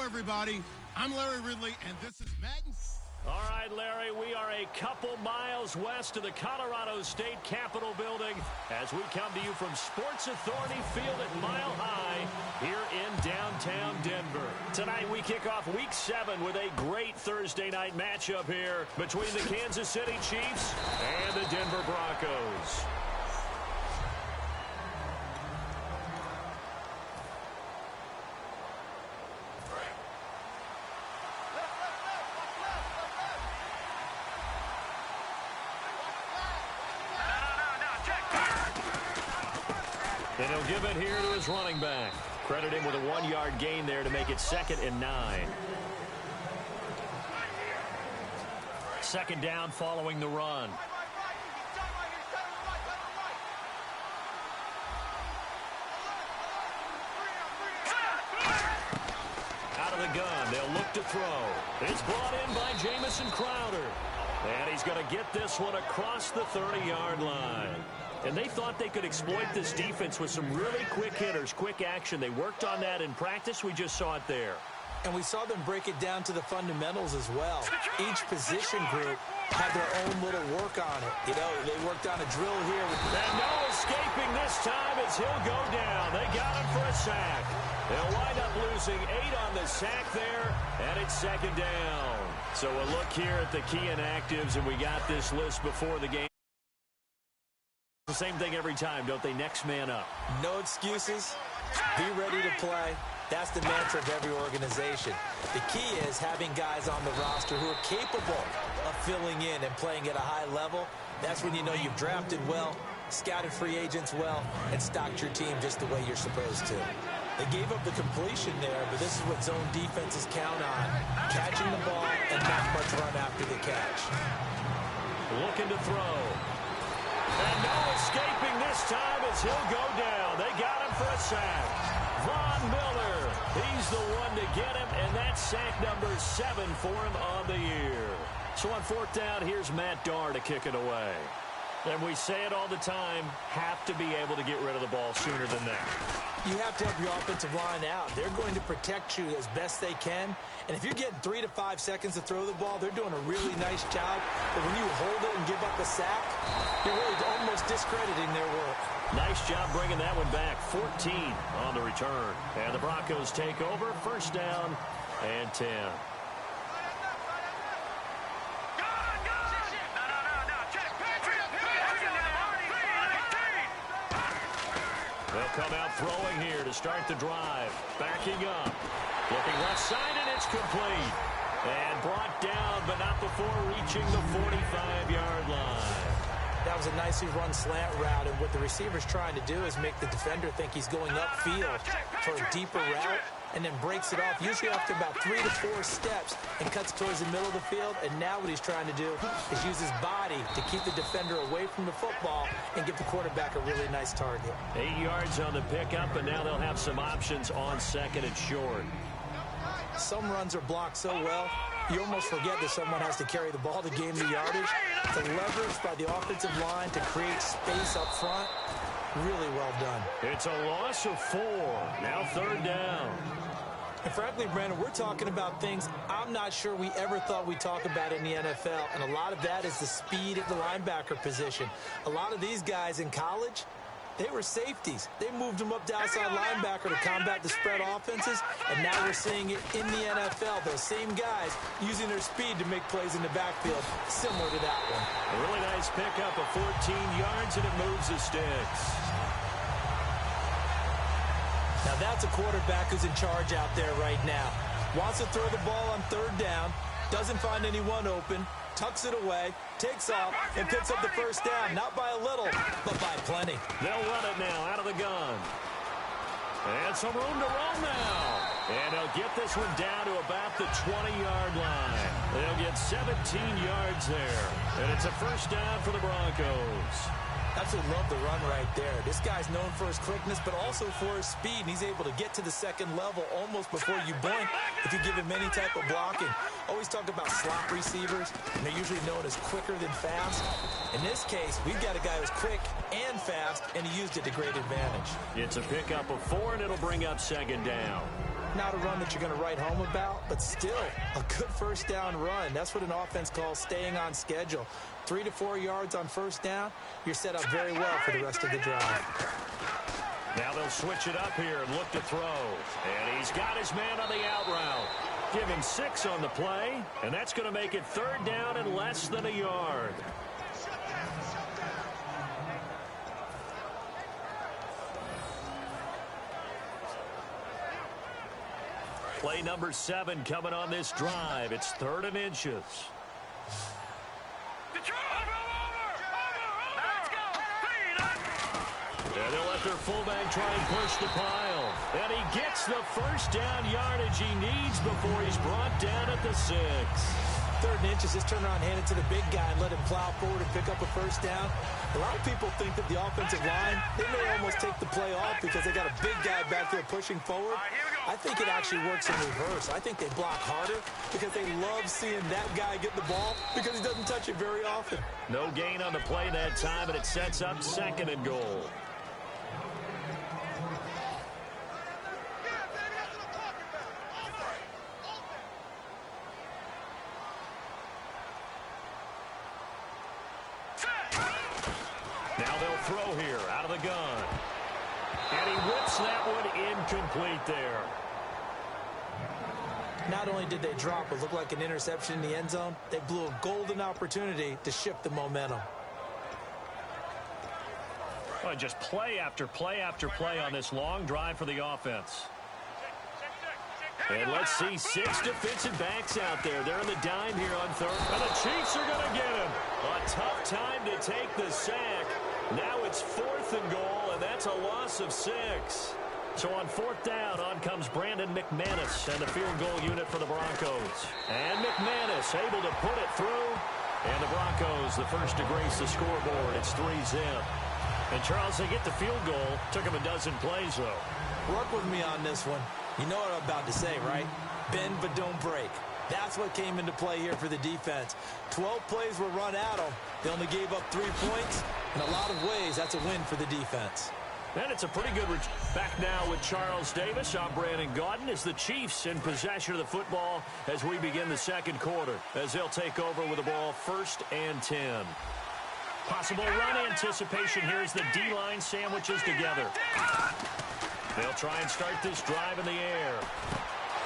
everybody. I'm Larry Ridley, and this is Madden. All right, Larry, we are a couple miles west of the Colorado State Capitol building as we come to you from Sports Authority Field at Mile High here in downtown Denver. Tonight we kick off Week 7 with a great Thursday night matchup here between the Kansas City Chiefs and the Denver Broncos. And he'll give it here to his running back. Credit him with a 1-yard gain there to make it 2nd and 9. Second down following the run. Out of the gun, they'll look to throw. It's brought in by Jamison Crowder. And he's going to get this one across the 30-yard line. And they thought they could exploit this defense with some really quick hitters, quick action. They worked on that in practice. We just saw it there. And we saw them break it down to the fundamentals as well. Each position group had their own little work on it. You know, they worked on a drill here. And no escaping this time as he'll go down. They got him for a sack. They'll wind up losing 8 on the sack there, and it's 2nd down. So a look here at the key inactives, and we got this list before the game. The same thing every time, don't they? Next man up. No excuses. Be ready to play. That's the mantra of every organization. The key is having guys on the roster who are capable of filling in and playing at a high level. That's when you know you've drafted well, scouted free agents well, and stocked your team just the way you're supposed to. They gave up the completion there, but this is what zone defenses count on. Catching the ball and not much run after the catch. Looking to throw. And no escaping this time as he'll go down. They got him for a sack. Von Miller, he's the one to get him, and that's sack number 7 for him on the year. So on 4th down, here's Matt Darr to kick it away. And we say it all the time, have to be able to get rid of the ball sooner than that. You have to help your offensive line out. They're going to protect you as best they can. And if you're getting 3 to 5 seconds to throw the ball, they're doing a really nice job. But when you hold it and give up a sack, you're really almost discrediting their work. Nice job bringing that one back. 14 on the return. And the Broncos take over. 1st down and 10. They'll come out throwing here to start the drive. Backing up. Looking left side, and it's complete. And brought down, but not before reaching the 45-yard line. That was a nicely run slant route, and what the receiver's trying to do is make the defender think he's going upfield for a deeper route, and then breaks it off, usually after about 3 to 4 steps, and cuts towards the middle of the field. And now what he's trying to do is use his body to keep the defender away from the football and give the quarterback a really nice target. 8 yards on the pickup, and now they'll have some options on 2nd and short. Some runs are blocked so well, you almost forget that someone has to carry the ball to gain the yardage. The leverage by the offensive line to create space up front, really well done. It's a loss of 4. Now 3rd down. And frankly, Brandon, we're talking about things I'm not sure we ever thought we'd talk about in the NFL. And a lot of that is the speed at the linebacker position. A lot of these guys in college, they were safeties. They moved them up to outside linebacker to combat the spread offenses, and now we're seeing it in the NFL. Those same guys using their speed to make plays in the backfield, similar to that one. A really nice pickup of 14 yards, and it moves the sticks. Now that's a quarterback who's in charge out there right now. Wants to throw the ball on 3rd down, doesn't find anyone open, tucks it away, takes off, and picks up the 1st down. Not by a little, but by plenty. They'll run it now out of the gun. And some room to run now. And they'll get this one down to about the 20-yard line. They'll get 17 yards there. And it's a 1st down for the Broncos. Absolutely love the run right there. This guy's known for his quickness, but also for his speed. And he's able to get to the 2nd level almost before you blink if you give him any type of blocking. Always talk about slot receivers, and they're usually known as quicker than fast. In this case, we've got a guy who's quick and fast, and he used it to great advantage. It's a pickup of 4, and it'll bring up 2nd down. Not a run that you're going to write home about, but still a good first down run. That's what an offense calls staying on schedule. 3 to 4 yards on first down, you're set up very well for the rest of the drive. Now they'll switch it up here and look to throw. And he's got his man on the out route. Give him 6 on the play, and that's going to make it 3rd down and less than a yard. Play number 7 coming on this drive. It's 3rd and inches. And they'll let their fullback try and push the pile. And he gets the first down yardage he needs before he's brought down at the 6. 3rd and inches, just turn around, hand it to the big guy, and let him plow forward and pick up a first down. A lot of people think that the offensive line, they may almost take the play off because they got a big guy back there pushing forward. I think it actually works in reverse. I think they block harder because they love seeing that guy get the ball because he doesn't touch it very often. No gain on the play that time, and it sets up 2nd and goal. Now they'll throw here out of the gun. And he whips that one incomplete there. Not only did they drop what looked like an interception in the end zone, they blew a golden opportunity to shift the momentum. Well, just play after play after play on this long drive for the offense. And let's see 6 defensive backs out there. They're in the dime here on 3rd. And the Chiefs are going to get him. A tough time to take the sack. Now it's 4th and goal, and that's a loss of 6. So on 4th down, on comes Brandon McManus and the field goal unit for the Broncos. And McManus able to put it through. And the Broncos, the first to grace the scoreboard. It's 3-zip. And Charles, they get the field goal. Took him a dozen plays, though. Work with me on this one. You know what I'm about to say, right? Bend but don't break. That's what came into play here for the defense. 12 plays were run at them. They only gave up 3 points. In a lot of ways, that's a win for the defense. And it's a pretty good back now with Charles Davis. I'm Brandon Gaudin as the Chiefs in possession of the football as we begin the 2nd quarter. As they'll take over with the ball 1st and 10. Possible run anticipation here as the D-line sandwiches together. They'll try and start this drive in the air.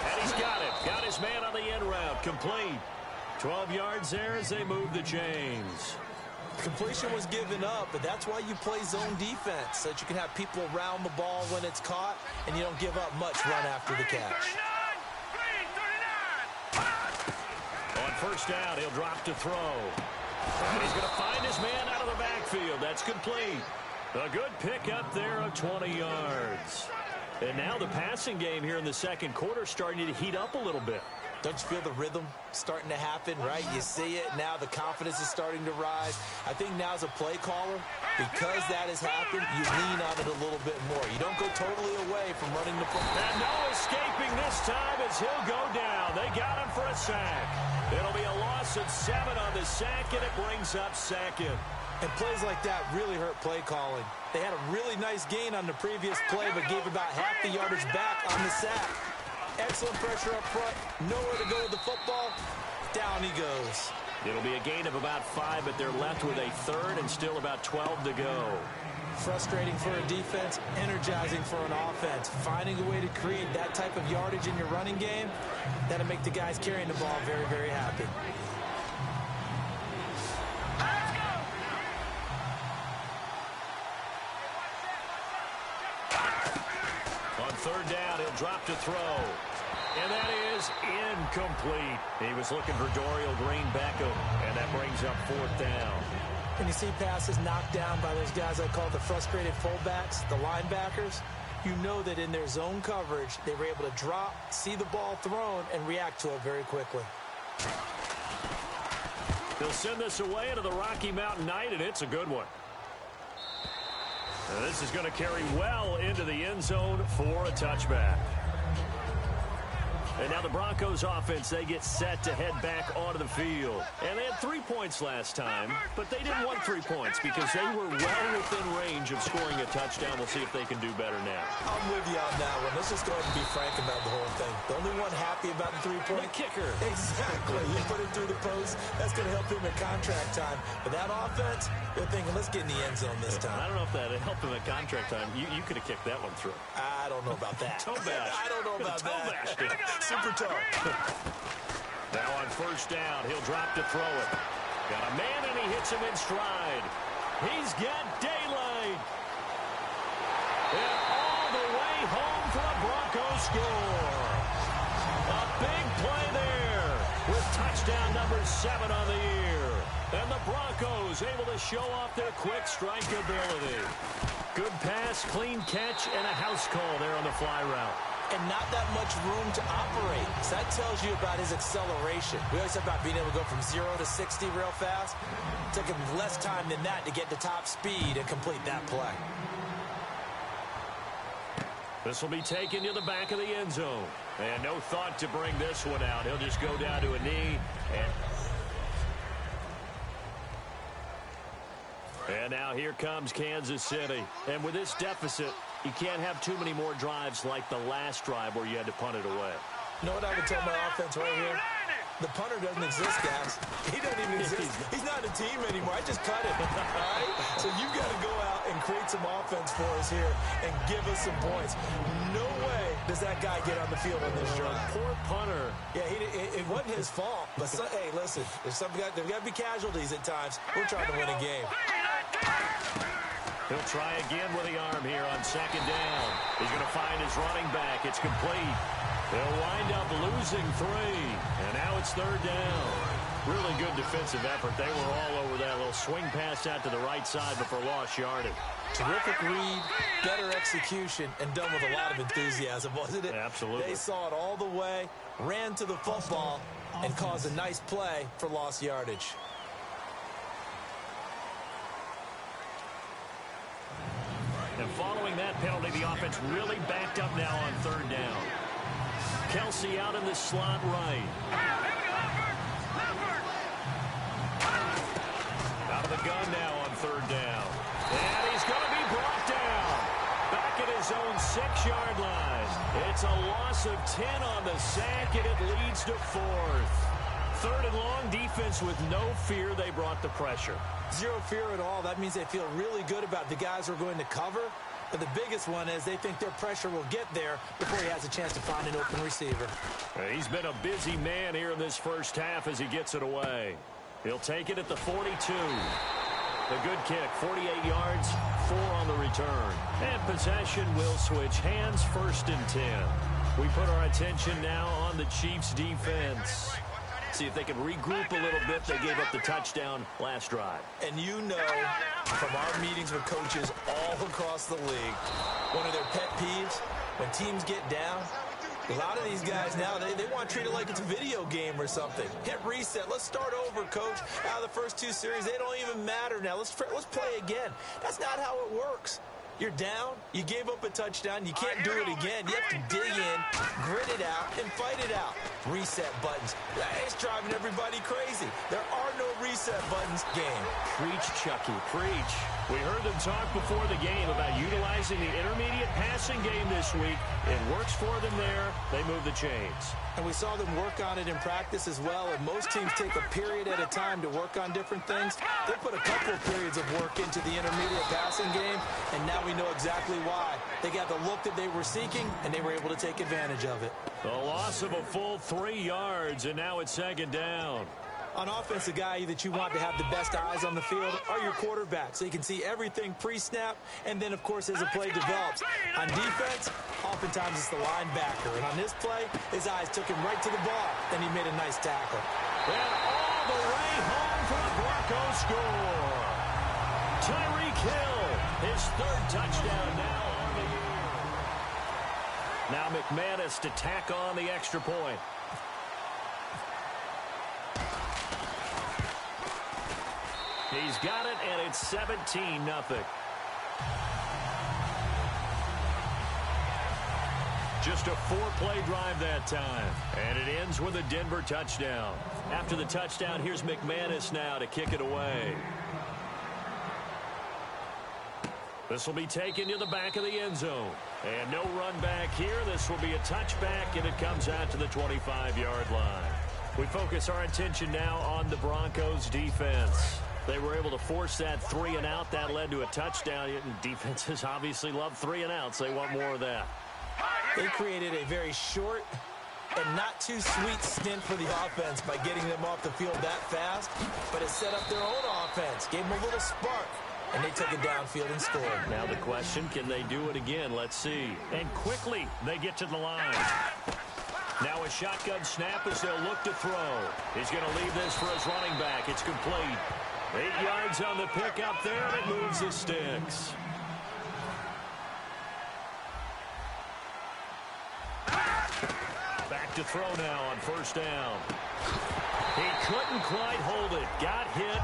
And he's got it. Got his man on the end route. Complete. 12 yards there as they move the chains. Completion was given up, but that's why you play zone defense, so that you can have people around the ball when it's caught, and you don't give up much run after the catch. On 1st down, he'll drop to throw. And he's going to find his man out of the backfield. That's complete. A good pick up there of 20 yards. And now the passing game here in the 2nd quarter starting to heat up a little bit. Don't you feel the rhythm starting to happen, right? You see it. Now the confidence is starting to rise. I think now as a play caller, because that has happened, you lean on it a little bit more. You don't go totally away from running the football. And no escaping this time as he'll go down. They got him for a sack. It'll be a loss of 7 on the sack, and it brings up 2nd. And plays like that really hurt play calling. They had a really nice gain on the previous play, but gave about half the yardage back on the sack. Excellent pressure up front. Nowhere to go with the football. Down he goes. It'll be a gain of about 5, but they're left with a 3rd and still about 12 to go. Frustrating for a defense, energizing for an offense. Finding a way to create that type of yardage in your running game, that'll make the guys carrying the ball very, very happy. On 3rd down, he'll drop to throw. And that is incomplete. He was looking for Dorial Green-Beckham, and that brings up 4th down. When you see passes knocked down by those guys I call the frustrated fullbacks, the linebackers, you know that in their zone coverage, they were able to drop, see the ball thrown, and react to it very quickly. They'll send this away into the Rocky Mountain Night, and it's a good one. And this is going to carry well into the end zone for a touchback. And now the Broncos offense, they get set to head back onto the field. And they had 3 points last time, but they didn't want 3 points because they were well within range of scoring a touchdown. We'll see if they can do better now. I'm with you on that one. Let's just go ahead and be frank about the whole thing. The only one happy about the 3-point? The kicker. Exactly. He put it through the post. That's going to help him at contract time. But that offense, they're thinking, let's get in the end zone this time. I don't know if that helped him at contract time. You could have kicked that one through. I don't know about that. Toe bash. I don't know about that. Super toe. Now on first down, he'll drop to throw it. Got a man, and he hits him in stride. He's got daylight. And all the way home for a Broncos score. A big play there with touchdown number 7 on the year. And the Broncos able to show off their quick strike ability. Good pass, clean catch, and a house call there on the fly route. And not that much room to operate. So that tells you about his acceleration. We always talk about being able to go from 0 to 60 real fast. It took him less time than that to get to top speed and complete that play. This will be taken to the back of the end zone. And no thought to bring this one out. He'll just go down to a knee. And now here comes Kansas City. And with this deficit, you can't have too many more drives like the last drive where you had to punt it away. You know what I would tell my offense right here? The punter doesn't exist, guys. He doesn't even exist. He's not a team anymore. I just cut it. All right? So you've got to go out and create some offense for us here and give us some points. No way does that guy get on the field on this drive. Poor punter. Yeah, it wasn't his fault. But, hey, listen, there's got to be casualties at times. We're trying to win a game. He'll try again with the arm here on second down. He's going to find his running back. It's complete. They'll wind up losing 3. And now it's third down. Really good defensive effort. They were all over that little swing pass out to the right side before lost yardage. Terrific read, better execution, and done with a lot of enthusiasm, wasn't it? Absolutely. They saw it all the way, ran to the football, and caused a nice play for lost yardage. And following that penalty, the offense really backed up now on third down. Kelsey out in the slot right. Out of the gun now on third down. And he's going to be brought down. Back at his own 6-yard line. It's a loss of 10 on the sack, and it leads to 4th. Third and long, defense with no fear. They brought the pressure. Zero fear at all. That means they feel really good about the guys who are going to cover. But the biggest one is they think their pressure will get there before he has a chance to find an open receiver. He's been a busy man here in this first half as he gets it away. He'll take it at the 42. A good kick, 48 yards, 4 on the return. And possession will switch hands, 1st and 10. We put our attention now on the Chiefs' defense. See if they can regroup a little bit. They gave up the touchdown last drive. And you know from our meetings with coaches all across the league, one of their pet peeves, when teams get down, a lot of these guys now, they want to treat it like it's a video game or something. Hit reset. Let's start over, coach. Out of the first 2 series, they don't even matter now. Let's play again. That's not how it works. You're down. You gave up a touchdown. You can't do it again. You have to dig in, grit it out, and fight it out. Reset buttons. It's driving everybody crazy. There are no reset buttons. Game. Preach, Chucky. Preach. We heard them talk before the game about utilizing the intermediate passing game this week. It works for them there. They move the chains. And we saw them work on it in practice as well. And most teams take a period at a time to work on different things. They put a couple of periods of work into the intermediate passing game, and now we know exactly why. They got the look that they were seeking, and they were able to take advantage of it. The loss of a full 3 yards, and now it's second down. On offense, the guy that you want to have the best eyes on the field are your quarterbacks. So you can see everything pre-snap, and then, of course, as the play develops. On defense, oftentimes it's the linebacker. And on this play, his eyes took him right to the ball, and he made a nice tackle. And all the way home for the Broncos score. Tyreek Hill, his 3rd touchdown now on the year. Now McManus to tack on the extra point. He's got it, and it's 17-0. Just a 4-play drive that time. And it ends with a Denver touchdown. After the touchdown, here's McManus now to kick it away. This will be taken to the back of the end zone. And no run back here. This will be a touchback, and it comes out to the 25-yard line. We focus our attention now on the Broncos defense. They were able to force that 3-and-out. That led to a touchdown. Defenses obviously love 3-and-outs. They want more of that. They created a very short and not too sweet stint for the offense by getting them off the field that fast, but it set up their own offense, gave them a little spark, and they took it downfield and scored. Now the question, can they do it again? Let's see. And quickly, they get to the line. Now a shotgun snap as they'll look to throw. He's going to leave this for his running back. It's complete. 8 yards on the pickup there, and it moves the sticks. Back to throw now on first down. He couldn't quite hold it. Got hit.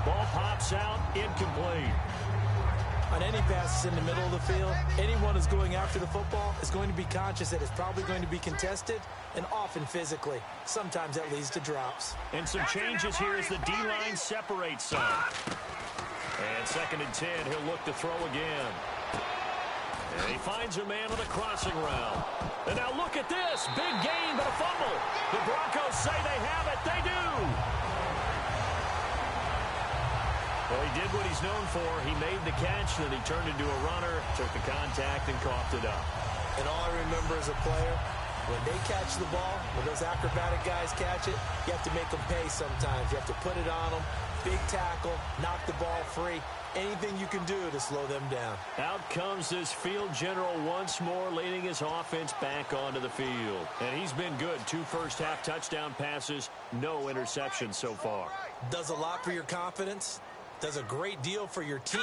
Ball pops out. Incomplete. On any passes in the middle of the field, anyone who's going after the football is going to be conscious that it's probably going to be contested and often physically. Sometimes that leads to drops. And some changes here as the D-line separates some. And 2nd and 10, he'll look to throw again. And he finds a man on the crossing route. And now look at this. Big gain, but a fumble. The Broncos say they have it. They do. Well, he did what he's known for. He made the catch, then he turned into a runner, took the contact, and coughed it up. And all I remember as a player, when they catch the ball, when those acrobatic guys catch it, you have to make them pay sometimes. You have to put it on them. Big tackle, knock the ball free. Anything you can do to slow them down. Out comes this field general once more, leading his offense back onto the field. And he's been good. 2 first-half touchdown passes, no interceptions so far. Does a lot for your confidence. Does a great deal for your team.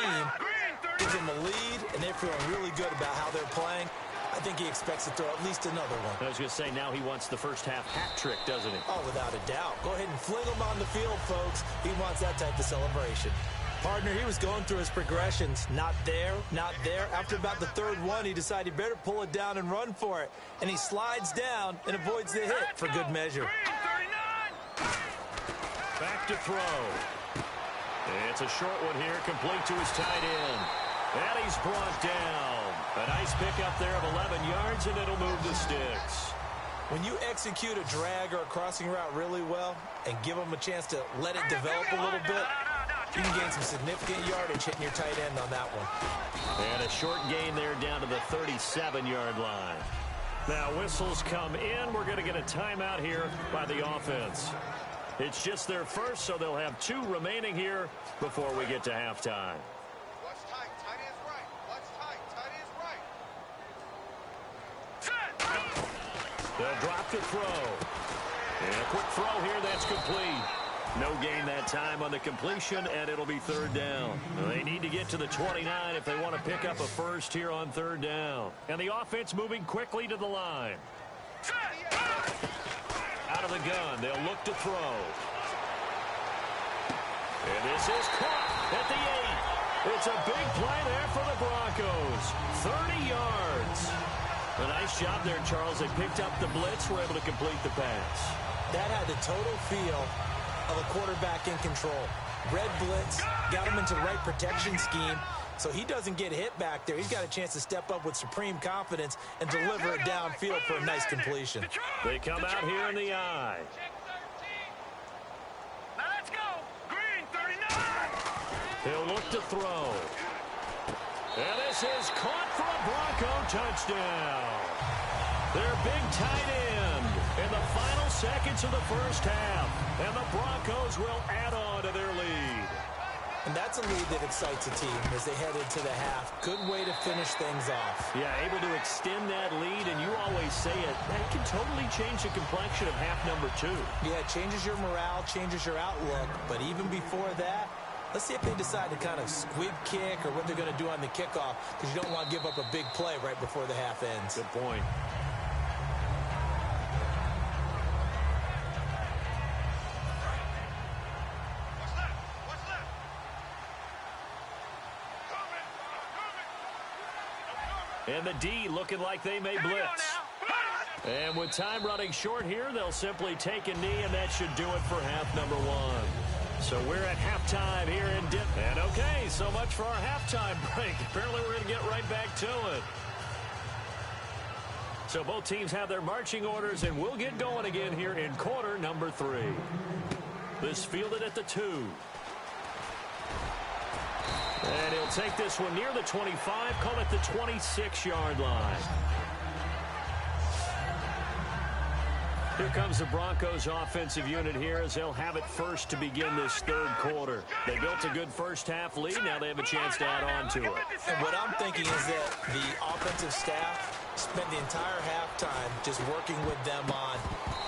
Gives them a lead, and they're feeling really good about how they're playing. I think he expects to throw at least another one. I was going to say, now he wants the first-half hat trick, doesn't he? Oh, without a doubt. Go ahead and fling him on the field, folks. He wants that type of celebration. Partner, he was going through his progressions. Not there, not there. After about the 3rd one, he decided he better pull it down and run for it. And he slides down and avoids the hit for good measure. Back to throw. It's a short one here, complete to his tight end. And he's brought down. A nice pickup there of 11 yards, and it'll move the sticks. When you execute a drag or a crossing route really well and give them a chance to let it develop a little bit, you can gain some significant yardage hitting your tight end on that one. And a short gain there down to the 37-yard line. Now whistles come in. We're going to get a timeout here by the offense. It's just their first, so they'll have 2 remaining here before we get to halftime. Watch tight. Tight end's right. Watch tight. Tight end's right. They'll drop the throw. And a quick throw here. That's complete. No gain that time on the completion, and it'll be 3rd down. They need to get to the 29 if they want to pick up a first here on 3rd down. And the offense moving quickly to the line. Out of the gun, they'll look to throw. And this is caught at the 8. It's a big play there for the Broncos. 30 yards. A nice job there, Charles. They picked up the blitz, were able to complete the pass. That had the total feel of a quarterback in control. Red blitz, got him into the right protection scheme, so he doesn't get hit back there. He's got a chance to step up with supreme confidence and deliver it downfield for a nice completion. They come out here in the eye. Now let's go. Green, 39. He'll look to throw. And this is caught for a Bronco touchdown. Their big tight end in the final seconds of the first half. And the Broncos will add on to their lead. And that's a lead that excites a team as they head into the half. Good way to finish things off. Yeah, able to extend that lead, and you always say it, that can totally change the complexion of half number 2. Yeah, it changes your morale, changes your outlook. But even before that, let's see if they decide to kind of squib kick or what they're going to do on the kickoff, because you don't want to give up a big play right before the half ends. Good point. And the D looking like they may blitz. And with time running short here, they'll simply take a knee, and that should do it for half number one. So we're at halftime here in Dip. And okay, so much for our halftime break. Apparently we're going to get right back to it. So both teams have their marching orders, and we'll get going again here in quarter number 3. This fielded at the 2. And he'll take this one near the 25, call it the 26-yard line. Here comes the Broncos offensive unit here as they'll have it first to begin this third quarter. They built a good first half lead. Now they have a chance to add on to it. And what I'm thinking is that the offensive staff spent the entire halftime just working with them on,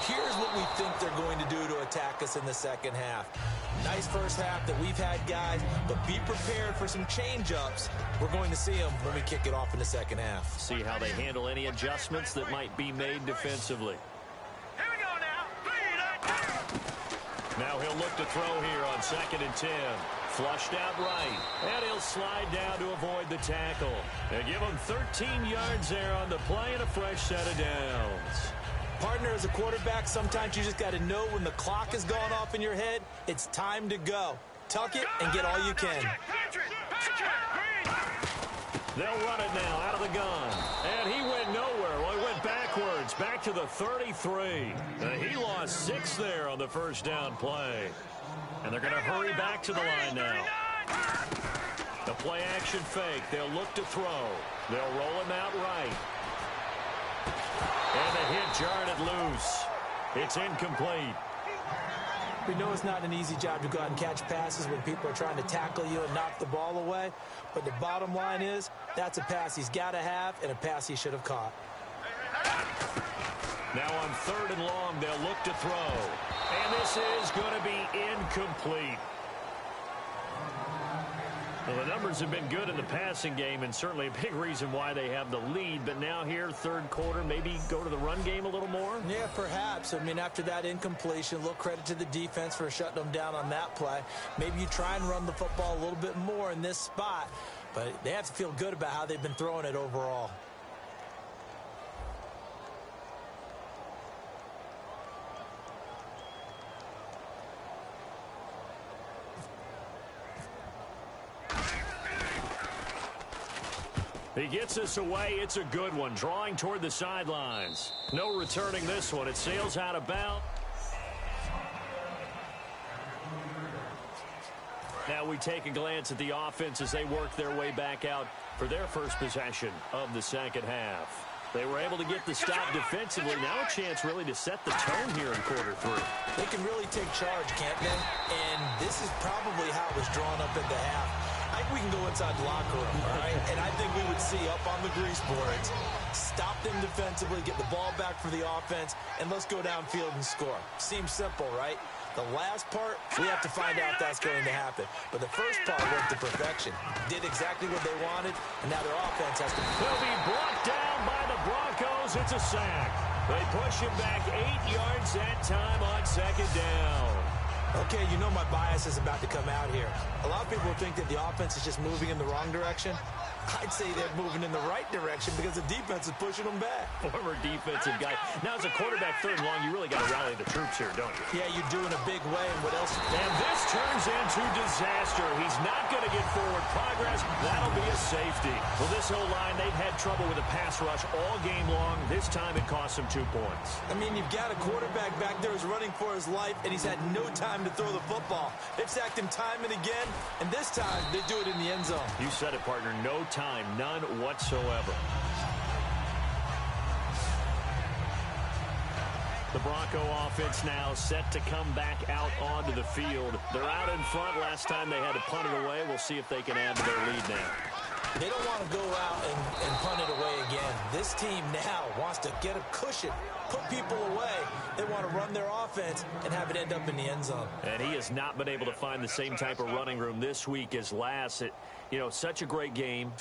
here's what we think they're going to do to attack us in the second half. Nice first half that we've had, guys, but be prepared for some change-ups. We're going to see them when we kick it off in the second half. See how they handle any adjustments that might be made defensively. Now he'll look to throw here on 2nd and 10. Flushed out right. And he'll slide down to avoid the tackle. They give him 13 yards there on the play and a fresh set of downs. Partner, as a quarterback, sometimes you just got to know when the clock has gone off in your head, it's time to go. Tuck it and get all you can. They'll run it now out of the gun. And he went nowhere. Well, he went backwards, back to the 33. He lost 6 there on the first down play. And they're going to hurry back to the line now. The play action fake. They'll look to throw. They'll roll him out right. And the hit jarred it loose. It's incomplete. We know it's not an easy job to go out and catch passes when people are trying to tackle you and knock the ball away. But the bottom line is, that's a pass he's got to have and a pass he should have caught. Now on 3rd and long, they'll look to throw. And this is going to be incomplete. Well, the numbers have been good in the passing game, and certainly a big reason why they have the lead. But now here, third quarter, maybe go to the run game a little more? Yeah, perhaps. I mean, after that incompletion, a little credit to the defense for shutting them down on that play. Maybe you try and run the football a little bit more in this spot. But they have to feel good about how they've been throwing it overall. He gets this away. It's a good one. Drawing toward the sidelines. No returning this one. It sails out of bounds. Now we take a glance at the offense as they work their way back out for their first possession of the second half. They were able to get the stop defensively. Now a chance really to set the tone here in quarter 3. They can really take charge, can't they? And this is probably how it was drawn up at the half. I think we can go inside the locker room, all right? And I think we would see up on the grease boards, stop them defensively, get the ball back for the offense, and let's go downfield and score. Seems simple, right? The last part, we have to find out if that's going to happen. But the first part worked to perfection. Did exactly what they wanted, and now their offense has to... He'll be brought down by the Broncos. It's a sack. They push him back 8 yards that time on 2nd down. Okay, you know my bias is about to come out here. A lot of people think that the offense is just moving in the wrong direction. I'd say they're moving in the right direction because the defense is pushing them back. Former defensive guy. Now, as a quarterback 3rd and long, you really got to rally the troops here, don't you? Yeah, you do in a big way, and what else? And this turns into disaster. He's not going to get forward progress. That'll be a safety. Well, this whole line, they've had trouble with a pass rush all game long. This time it cost them 2 points. I mean, you've got a quarterback back there who's running for his life, and he's had no time to throw the football. They've sacked him time and again, and this time they do it in the end zone. You said it, partner. No time, none whatsoever. The Bronco offense now set to come back out onto the field. They're out in front. Last time they had to punt it away. We'll see if they can add to their lead now. They don't want to go out and punt it away again. This team now wants to get a cushion, put people away. They want to run their offense and have it end up in the end zone. And he has not been able to find the same type of running room this week as last. Such a great game.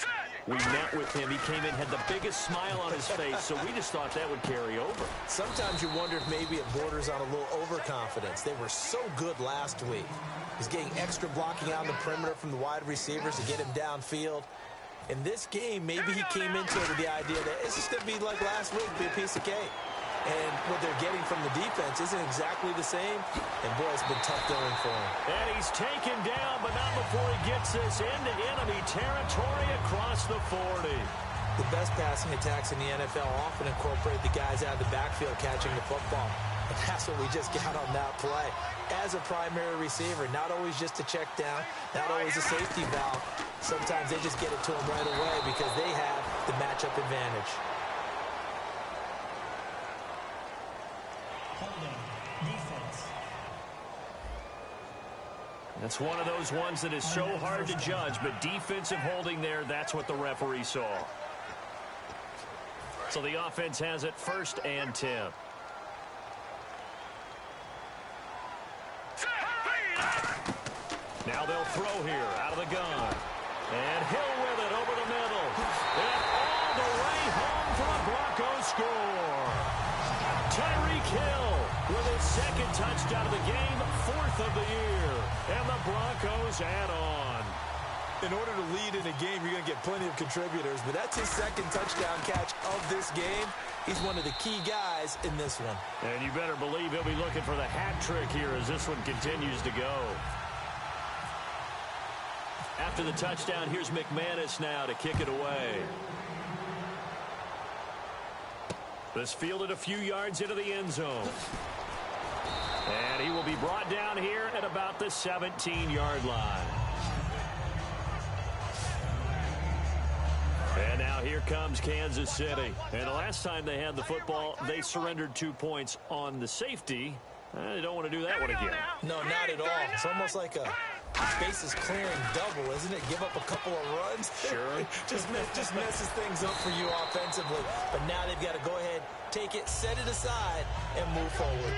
We met with him. He came in, had the biggest smile on his face, so we just thought that would carry over. Sometimes you wonder if maybe it borders on a little overconfidence. They were so good last week. He's getting extra blocking out on the perimeter from the wide receivers to get him downfield. In this game, maybe he came into it with the idea that it's just going to be like last week, be a piece of cake. and what they're getting from the defense isn't exactly the same. And, boy, it's been tough going for him. And he's taken down, but not before he gets this into enemy territory across the 40. The best passing attacks in the NFL often incorporate the guys out of the backfield catching the football. And that's what we just got on that play. As a primary receiver, not always just a check down, not always a safety valve. Sometimes they just get it to him right away because they have the matchup advantage. Holding. Defense. That's one of those ones that is so hard to judge, but defensive holding there, that's what the referee saw. So the offense has it 1st and 10. Now they'll throw here out of the gun. And Hill with it over the middle. And all the way home for a Broncos score. Tyreek Hill with his 2nd touchdown of the game, 4th of the year. And the Broncos add on. In order to lead in a game, you're going to get plenty of contributors, but that's his 2nd touchdown catch of this game. He's one of the key guys in this one. And you better believe he'll be looking for the hat trick here as this one continues to go. After the touchdown, here's McManus now to kick it away. This fielded a few yards into the end zone. And he will be brought down here at about the 17-yard line. And now here comes Kansas City. And the last time they had the football, they surrendered 2 points on the safety. They don't want to do that one again. No, not at all. It's almost like a bases clearing double, isn't it? Give up a couple of runs. Sure. just messes things up for you offensively. But now they've got to go ahead, take it, set it aside, and move forward.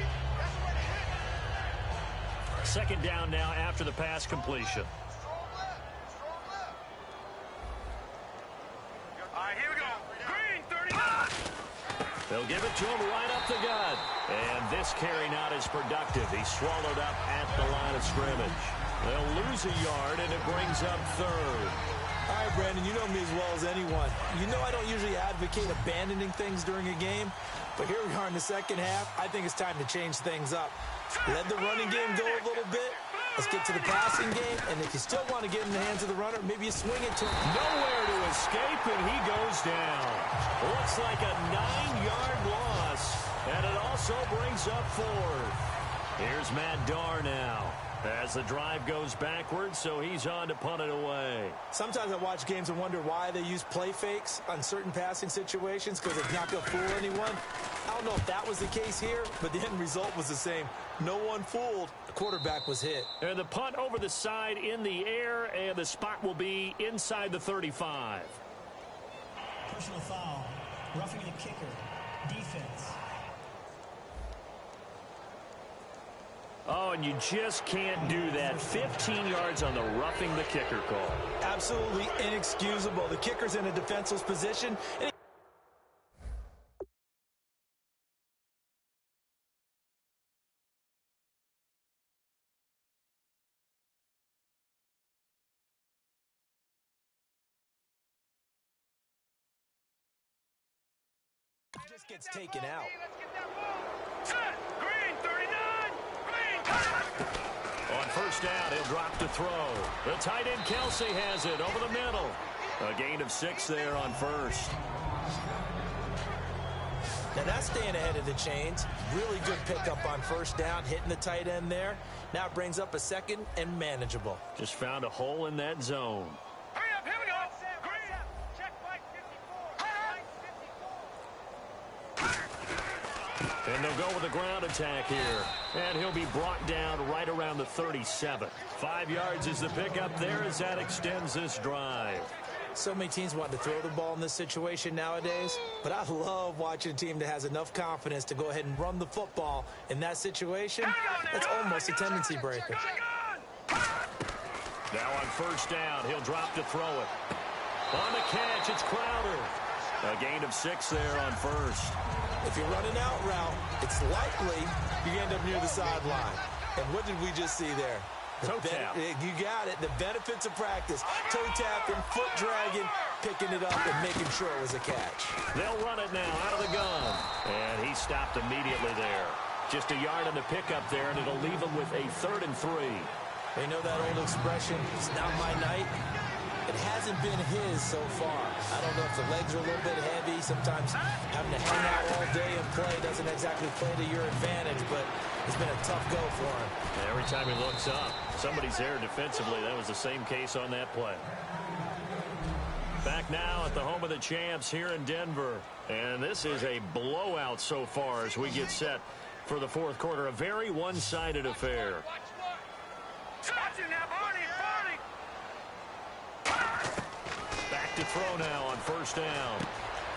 2nd down now after the pass completion. All right, here we go. Green, 39. They'll give it to him right up the gut. And this carry not as productive. He's swallowed up at the line of scrimmage. They'll lose a yard, and it brings up 3rd. All right, Brandon, you know me as well as anyone. You know I don't usually advocate abandoning things during a game, but here we are in the 2nd half. I think it's time to change things up. Let the running game go a little bit. Let's get to the passing game, and if you still want to get in the hands of the runner, maybe you swing it to him. Nowhere to escape, and he goes down. Looks like a 9-yard loss, and it also brings up 4th. Here's Matt Darr now as the drive goes backwards, so he's on to punt it away. Sometimes I watch games and wonder why they use play fakes on certain passing situations because it's not going to fool anyone. I don't know if that was the case here, but the end result was the same. No one fooled. The quarterback was hit. And the punt over the side in the air, and the spot will be inside the 35. Personal foul. Roughing the kicker. Defense. Oh, and you just can't do that. 15 yards on the roughing the kicker call. Absolutely inexcusable. The kicker's in a defenseless position. And he just gets taken out. Green, 39. On 1st down, he'll drop to throw. The tight end Kelsey has it over the middle. A gain of 6 there on 1st. Now that's staying ahead of the chains. Really good pickup on 1st down, hitting the tight end there. Now it brings up a 2nd and manageable. Just found a hole in that zone. Hurry up, here we go. Green. Check Mike 54. And they'll go with a ground attack here. And he'll be brought down right around the 37. 5 yards is the pickup there as that extends this drive. So many teams want to throw the ball in this situation nowadays, but I love watching a team that has enough confidence to go ahead and run the football in that situation. That's almost a tendency breaker. Now on 1st down, he'll drop to throw it. On the catch, it's Crowder. A gain of 6 there on 1st. If you're running out route, it's likely you end up near the sideline. And what did we just see there? Toe tap. You got it. The benefits of practice. Toe tapping, foot dragging, picking it up, and making sure it was a catch. They'll run it now out of the gun. And he stopped immediately there. Just a yard on the pickup there, and it'll leave him with a 3rd and 3. They know that old expression, it's not my night. It hasn't been his so far. I don't know if the legs are a little bit heavy. Sometimes having to hang out all day and play doesn't exactly play to your advantage, but it's been a tough go for him. And every time he looks up, somebody's there defensively. That was the same case on that play. Back now at the home of the champs here in Denver. And this is a blowout so far as we get set for the 4th quarter. A very one-sided affair. Back to throw now on 1st down.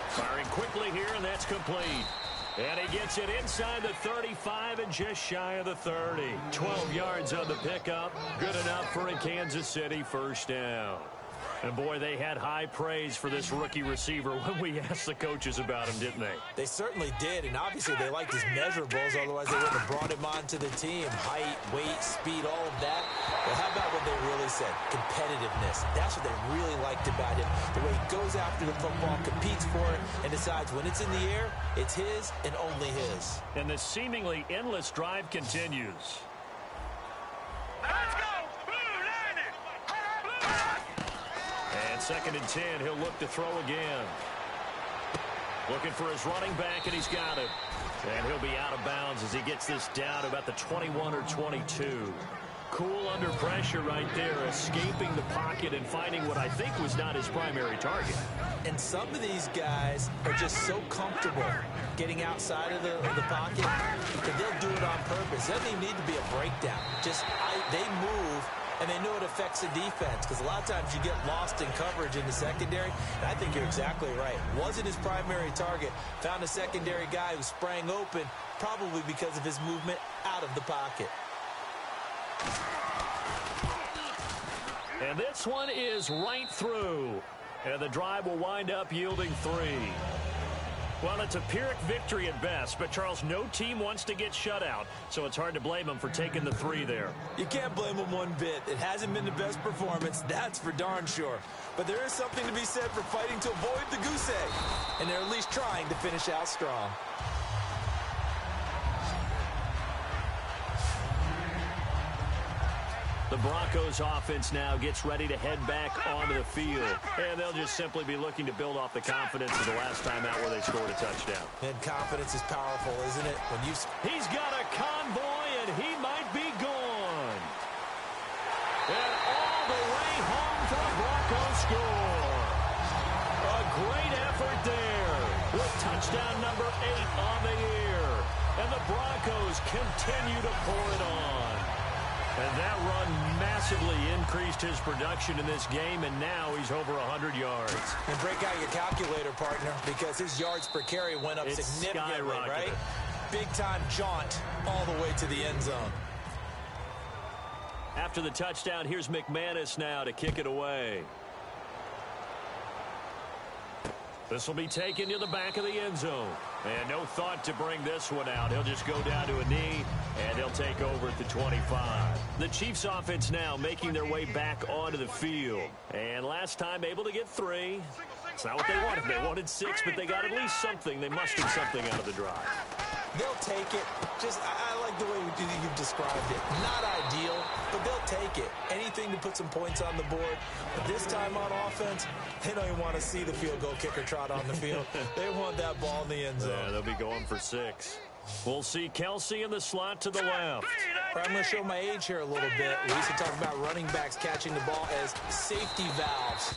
Firing quickly here, and that's complete. And he gets it inside the 35 and just shy of the 30. 12 yards on the pickup. Good enough for a Kansas City 1st down. And, boy, they had high praise for this rookie receiver when we asked the coaches about him, didn't they? They certainly did, and obviously they liked his measurables. Otherwise, they wouldn't have brought him onto the team. Height, weight, speed, all of that. But how about what they really said? Competitiveness. That's what they really liked about him. The way he goes after the football, competes for it, and decides when it's in the air, it's his and only his. And the seemingly endless drive continues. Let's go! And 2nd and 10, he'll look to throw again. Looking for his running back, and he's got it. And he'll be out of bounds as he gets this down to about the 21 or 22. Cool under pressure right there, escaping the pocket and finding what I think was not his primary target. And some of these guys are just so comfortable getting outside of the pocket that they'll do it on purpose. It doesn't even need to be a breakdown. They move, and they know it affects the defense, because a lot of times you get lost in coverage in the secondary, and I think you're exactly right. Wasn't his primary target. Found a secondary guy who sprang open, probably because of his movement out of the pocket. And this one is right through. And the drive will wind up yielding 3. Well, it's a Pyrrhic victory at best, but, Charles, no team wants to get shut out, so it's hard to blame them for taking the 3 there. You can't blame them one bit. It hasn't been the best performance, that's for darn sure. But there is something to be said for fighting to avoid the goose egg, and they're at least trying to finish out strong. The Broncos offense now gets ready to head back onto the field. And they'll just simply be looking to build off the confidence of the last time out where they scored a touchdown. And confidence is powerful, isn't it? He's got a convoy, and he might be gone. And all the way home for the Broncos score. A great effort there with touchdown number 8 on the year. And the Broncos continue to pour it on. And that run massively increased his production in this game, and now he's over 100 yards. And break out your calculator, partner, because his yards per carry went up significantly, right? Big-time jaunt all the way to the end zone. After the touchdown, here's McManus now to kick it away. This will be taken to the back of the end zone. And no thought to bring this one out. He'll just go down to a knee, and he'll take over at the 25. The Chiefs offense now making their way back onto the field. And last time able to get 3. It's not what they wanted. They wanted 6, but they got at least something. They mustered something out of the drive. They'll take it. I like the way you've described it. Not ideal, but they'll take it. Anything to put some points on the board. But this time on offense, they don't even want to see the field goal kicker trot on the field. They want that ball in the end zone. Yeah, they'll be going for 6. We'll see Kelsey in the slot to the left. I'm going to show my age here a little bit. We used to talk about running backs catching the ball as safety valves.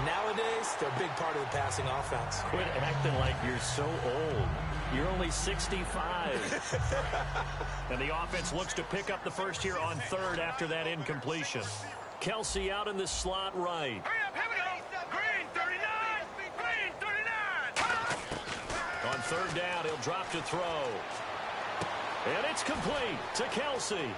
Nowadays, they're a big part of the passing offense. Quit acting like you're so old. You're only 65. And the offense looks to pick up the first here on third after that incompletion. Kelsey out in the slot right. Here we go. Green 39. Green 39. On third down, he'll drop to throw. And it's complete to Kelsey.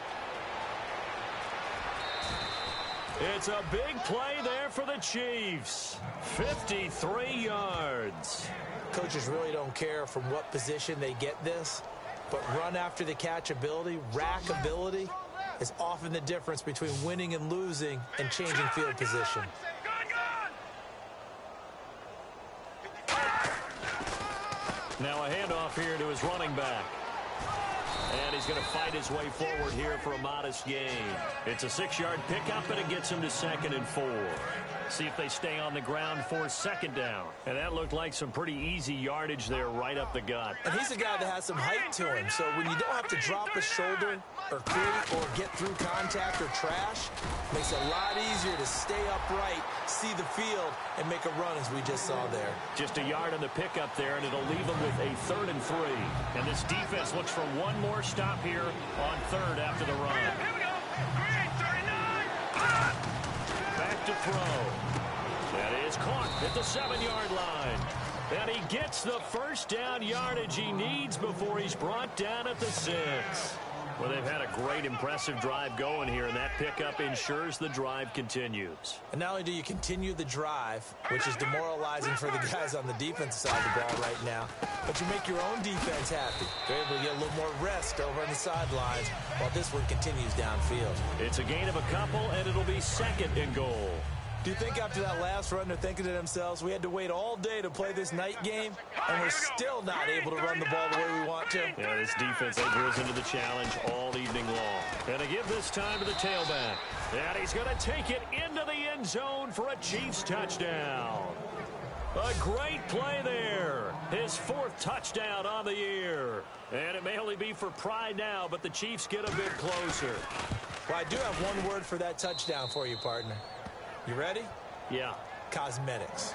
It's a big play there for the Chiefs. 53 yards. Coaches really don't care from what position they get this, but run after the catch ability, rack ability, is often the difference between winning and losing and changing field position. Now a handoff here to his running back. And he's going to fight his way forward here for a modest gain. It's a 6-yard pickup, and it gets him to 2nd and 4. See if they stay on the ground for second down. And that looked like some pretty easy yardage there right up the gut. And he's a guy that has some height to him, so when you don't have to drop a shoulder or create or get through contact or trash, makes it a lot easier to stay upright, see the field, and make a run as we just saw there. Just a yard on the pickup there, and it'll leave them with a 3rd and 3. And this defense looks for one more stop here on third after the run. Here we go. Green 39. Back to throw. That is caught at the 7-yard line. And he gets the first down yardage he needs before he's brought down at the 6. Well, they've had a great, impressive drive going here, and that pickup ensures the drive continues. And not only do you continue the drive, which is demoralizing for the guys on the defensive side of the ball right now, but you make your own defense happy. They're able to get a little more rest over on the sidelines while this one continues downfield. It's a gain of a couple, and it'll be 2nd and goal. Do you think after that last run they're thinking to themselves, we had to wait all day to play this night game, and we're still not able to run the ball the way we want to? Yeah, this defense has risen to the challenge all evening long. And to give this time to the tailback. And he's going to take it into the end zone for a Chiefs touchdown. A great play there. His 4th touchdown on the year. And it may only be for pride now, but the Chiefs get a bit closer. Well, I do have one word for that touchdown for you, partner. You ready? Yeah. Cosmetics.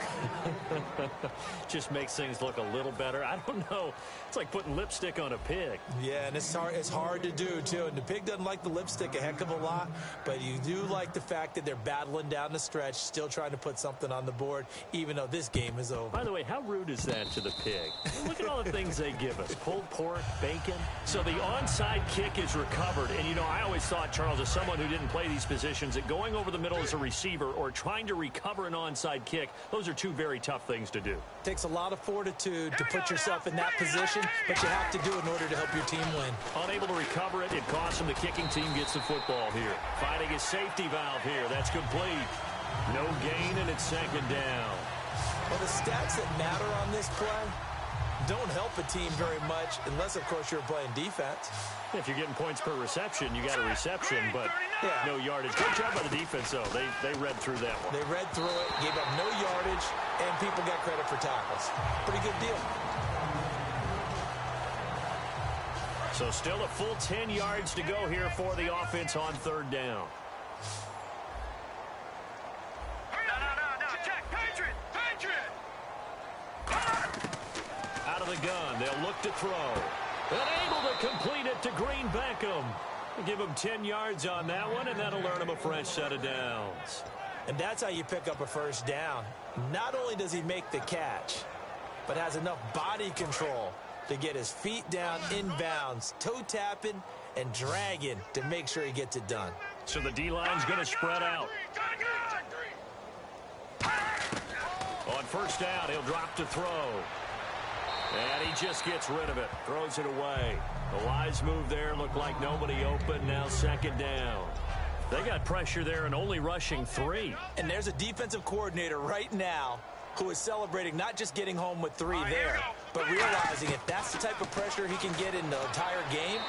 Just makes things look a little better. I don't know. It's like putting lipstick on a pig. Yeah, and it's hard to do, too. And the pig doesn't like the lipstick a heck of a lot, but you do like the fact that they're battling down the stretch, still trying to put something on the board, even though this game is over. By the way, how rude is that to the pig? Look at all the things they give us. Pulled pork, bacon. So the onside kick is recovered. And, you know, I always thought, Charles, as someone who didn't play these positions, that going over the middle as a receiver or trying to recover an onside kick, those are two very tough things to do. Takes a lot of fortitude to put yourself in that position, but you have to do it in order to help your team win. Unable to recover it, it costs him. The kicking team gets the football here. Finding his safety valve here. That's complete. No gain, and it's 2nd down. Well, the stats that matter on this play don't help a team very much unless, of course, you're playing defense. If you're getting points per reception, you got a reception, but no yardage. Good job by the defense, though. They read through that one. They read through it, gave up no yardage, and people got credit for tackles. Pretty good deal. So still a full 10 yards to go here for the offense on 3rd down. No, check. Patriot. Out of the gun, they'll look to throw. And able to complete it to Green Beckham. Give him 10 yards on that one, and that'll earn him a fresh set of downs. And that's how you pick up a first down. Not only does he make the catch, but has enough body control to get his feet down inbounds, toe tapping and dragging to make sure he gets it done. So the D-line's going to spread out. On first down, he'll drop to throw. And he just gets rid of it. Throws it away. The wise move there. Looked like nobody open. Now 2nd down. They got pressure there and only rushing 3. And there's a defensive coordinator right now who is celebrating not just getting home with 3 there, but realizing if that's the type of pressure he can get in the entire game,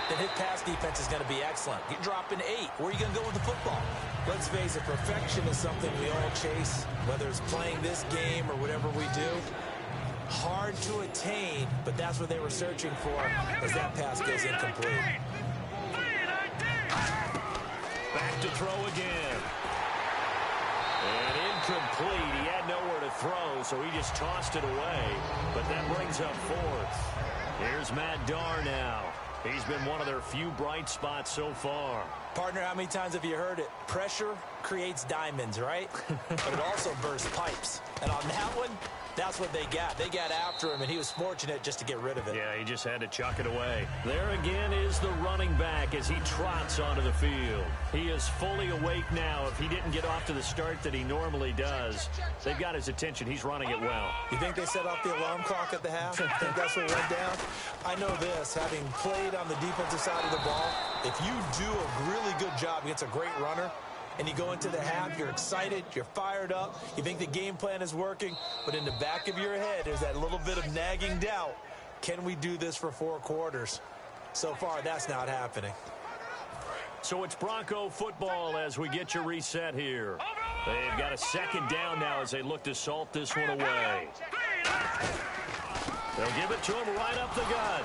then his pass defense is going to be excellent. You're dropping 8. Where are you going to go with the football? Let's face it, perfection is something we all chase, whether it's playing this game or whatever we do. Hard to attain, but that's what they were searching for as that pass goes incomplete. Back to throw again. And incomplete. He had nowhere to throw, so he just tossed it away. But that brings up fourth. Here's Matt Darr now. He's been one of their few bright spots so far. Partner, how many times have you heard it? Pressure creates diamonds, right? But it also bursts pipes. And on that one, that's what they got. They got after him, and he was fortunate just to get rid of it. Yeah, he just had to chuck it away. There again is the running back as he trots onto the field. He is fully awake now. If he didn't get off to the start that he normally does, they've got his attention. He's running it well. You think they set off the alarm clock at the half? You think that's what went down? I know this, having played on the defensive side of the ball, if you do a really good job against a great runner, and you go into the half, you're excited, you're fired up, you think the game plan is working, but in the back of your head, there's that little bit of nagging doubt. Can we do this for 4 quarters? So far, that's not happening. So it's Bronco football as we get you reset here. They've got a second down now as they look to salt this one away. They'll give it to him right up the gut.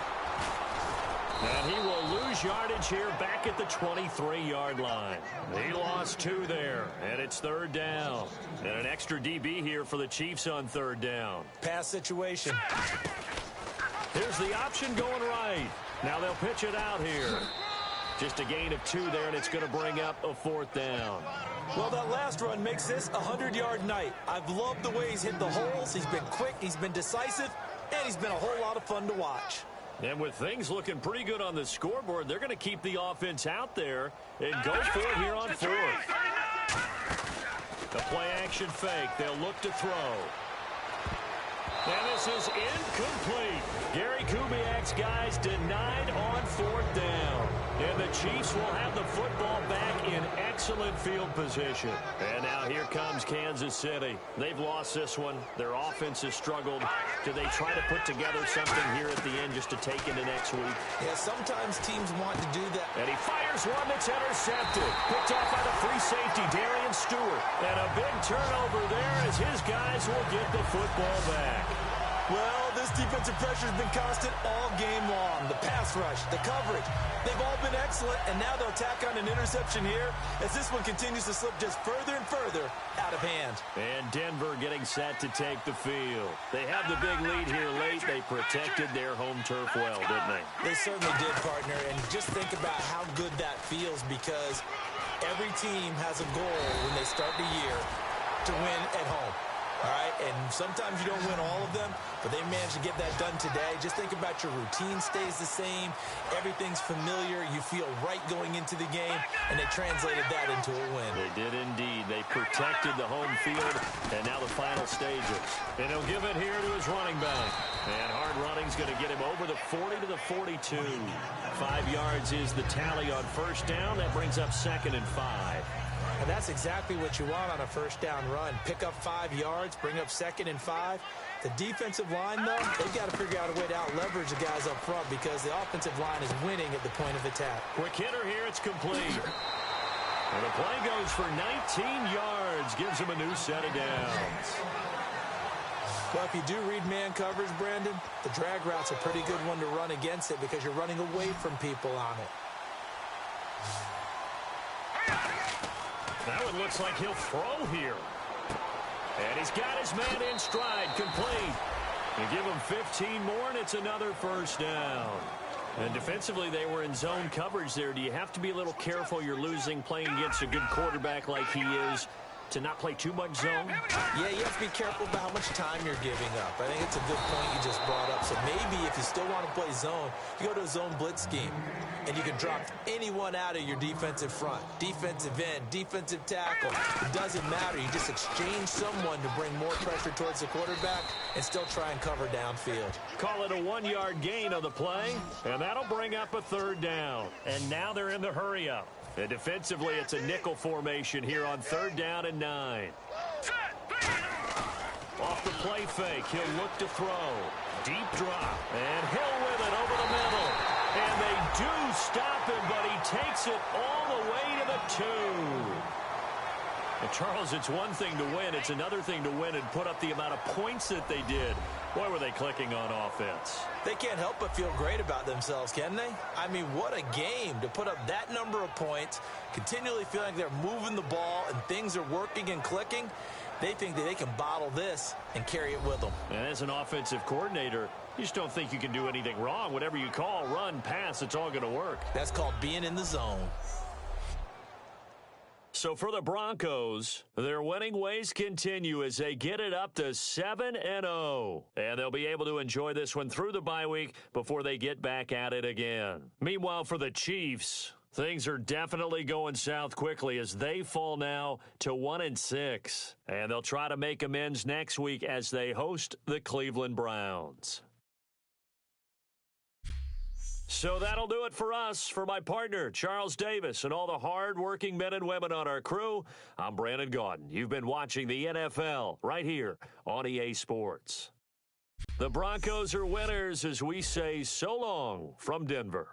And he will lose yardage here back at the 23-yard line. He lost 2 there, and it's third down. And an extra DB here for the Chiefs on third down. Pass situation. Here's the option going right. Now they'll pitch it out here. Just a gain of 2 there, and it's going to bring up a fourth down. Well, that last run makes this a 100-yard night. I've loved the way he's hit the holes. He's been quick, he's been decisive, and he's been a whole lot of fun to watch. And with things looking pretty good on the scoreboard, they're going to keep the offense out there and go for it here on fourth. The play-action fake. They'll look to throw. And this is incomplete. Gary Kubiak's guys denied on fourth down. And the Chiefs will have the football back in excellent field position. And now here comes Kansas City. They've lost this one. Their offense has struggled. Do they try to put together something here at the end just to take into next week? Yeah, sometimes teams want to do that. And he fires one that's intercepted. Picked off by the free safety, Darian Stewart. And a big turnover there as his guys will get the football back. Well, this defensive pressure has been constant all game long. The pass rush, the coverage, they've all been excellent, and now they'll tack on an interception here as this one continues to slip just further and further out of hand. And Denver getting set to take the field. They have the big lead here late. They protected their home turf well, didn't they? They certainly did, partner, and just think about how good that feels because every team has a goal when they start the year to win at home. All right, and sometimes you don't win all of them, but they managed to get that done today. Just think about your routine stays the same. Everything's familiar. You feel right going into the game, and they translated that into a win. They did indeed. They protected the home field, and now the final stages. And he'll give it here to his running back. And hard running's going to get him over the 40 to the 42. 5 yards is the tally on first down. That brings up 2nd and 5. And that's exactly what you want on a first down run. Pick up 5 yards, bring up 2nd and 5. The defensive line, though, they've got to figure out a way to out-leverage the guys up front because the offensive line is winning at the point of attack. Quick hitter here, it's complete. And the play goes for 19 yards, gives him a new set of downs. Well, if you do read man coverage, Brandon, the drag route's a pretty good one to run against it because you're running away from people on it. Now it looks like he'll throw here. And he's got his man in stride, complete. You give him 15 more, and it's another first down. And defensively, they were in zone coverage there. Do you have to be a little careful? You're losing playing against a good quarterback like he is to not play too much zone? Yeah, you have to be careful about how much time you're giving up. I think it's a good point you just brought up. So maybe if you still want to play zone, you go to a zone blitz scheme, and you can drop anyone out of your defensive front, defensive end, defensive tackle. It doesn't matter. You just exchange someone to bring more pressure towards the quarterback and still try and cover downfield. Call it a 1-yard gain on the play, and that'll bring up a third down. And now they're in the hurry-up. And defensively, it's a nickel formation here on third down and 9. Off the play fake, he'll look to throw. Deep drop, and Hill with it over the middle. And they do stop him, but he takes it all the way to the 2. And Charles, it's one thing to win. It's another thing to win and put up the amount of points that they did. Boy, were they clicking on offense. They can't help but feel great about themselves, can they? I mean, what a game to put up that number of points, continually feeling like they're moving the ball and things are working and clicking. They think that they can bottle this and carry it with them. And as an offensive coordinator, you just don't think you can do anything wrong. Whatever you call, run, pass, it's all going to work. That's called being in the zone. So for the Broncos, their winning ways continue as they get it up to 7-0. And they'll be able to enjoy this one through the bye week before they get back at it again. Meanwhile, for the Chiefs, things are definitely going south quickly as they fall now to 1-6. And they'll try to make amends next week as they host the Cleveland Browns. So that'll do it for us. For my partner, Charles Davis, and all the hard-working men and women on our crew, I'm Brandon Gaudin. You've been watching the NFL right here on EA Sports. The Broncos are winners as we say so long from Denver.